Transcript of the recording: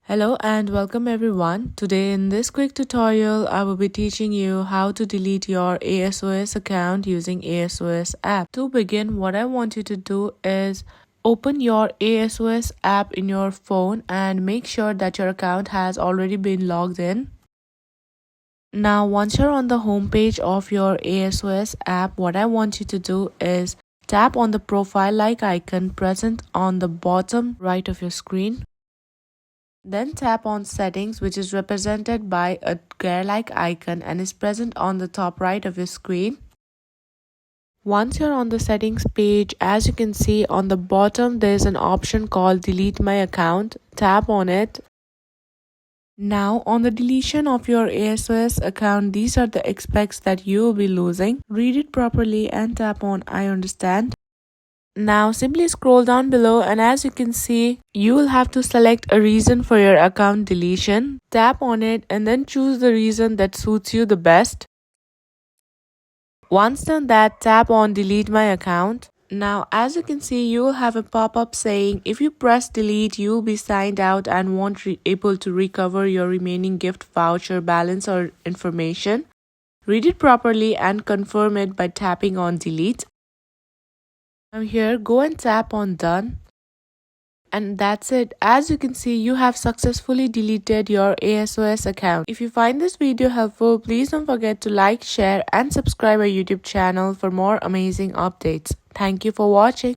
Hello and welcome everyone. Today in this quick tutorial, I will be teaching you how to delete your ASOS account using ASOS app. To begin, what I want you to do is open your ASOS app in your phone and make sure that your account has already been logged in. Now, once you're on the home page of your ASOS app, what I want you to do is tap on the profile-like icon present on the bottom right of your screen. Then tap on settings, which is represented by a gear-like icon and is present on the top right of your screen. Once you're on the settings page, as you can see on the bottom, there's an option called delete my account. Tap on it. Now on the deletion of your ASOS account, these are the aspects that you will be losing. Read it properly and tap on I understand. Now simply scroll down below and as you can see, you will have to select a reason for your account deletion. Tap on it and then choose the reason that suits you the best. Once done that, tap on delete my account. Now as you can see, you will have a pop-up saying if you press delete, you will be signed out and won't be able to recover your remaining gift voucher balance or information. Read it properly and confirm it by tapping on delete. Now here, go and tap on done. And that's it. As you can see, you have successfully deleted your ASOS account. If you find this video helpful, please don't forget to like, share and subscribe our YouTube channel for more amazing updates. Thank you for watching.